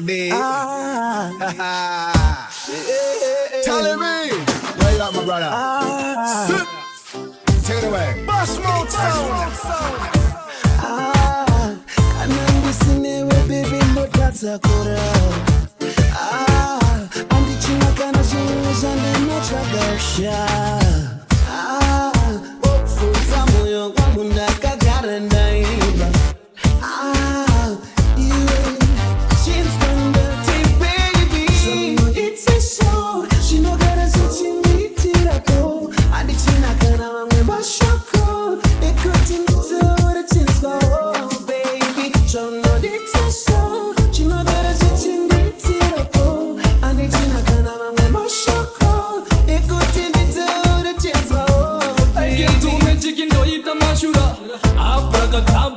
Day. Telling me, where you at, my brother? Take it away. Bashmouth Sound. Anandisinewe baby ndotatsakura. Andichina kana zvinhu zvandinotsvagasha. Upfudza moyo wangu ndakagara ndaimba.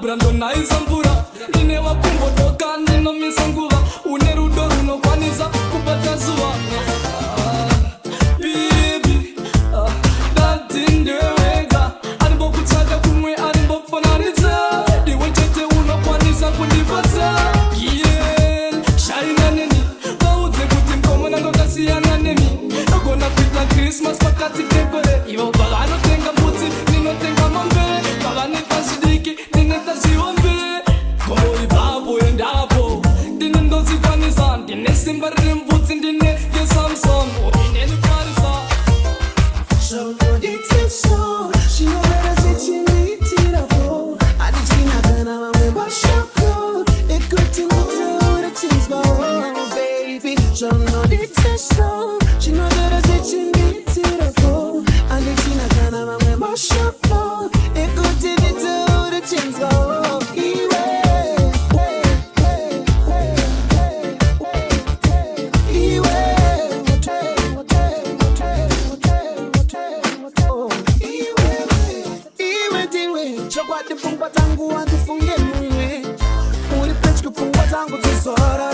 Brando naizambura ine wakumbo toka nino misanguva une rudo runokwanisa kubata zuva bibi datindewega aribokutsvaga kumwe aribokufananidza iwe chete unokwanisa kundifadza shaina neni vaudze kuti mkomona ndokasiyana nemi nogona kuita Christmas pakati pekore ivo pavanotenga mbudzi ninotenga mambere pavaneta zvidiki ziombe koi babo endapo ndine ndozikwanisa ndine simba riri mvudzi ndine yesamsung ndine farisa zvaunonditeso zvinovera zvichiniitirapo hatichina kana vamwe mashoko ekuti mutaura chinzwawo baby zvaunonditeso zvinovera zvichiniitirapo hatichina kana vamwe mashoko ekuti mutaura chinzwawo. Pungwa tangu andifunge mumwe uri pedyo pfungwa dzangu dzozora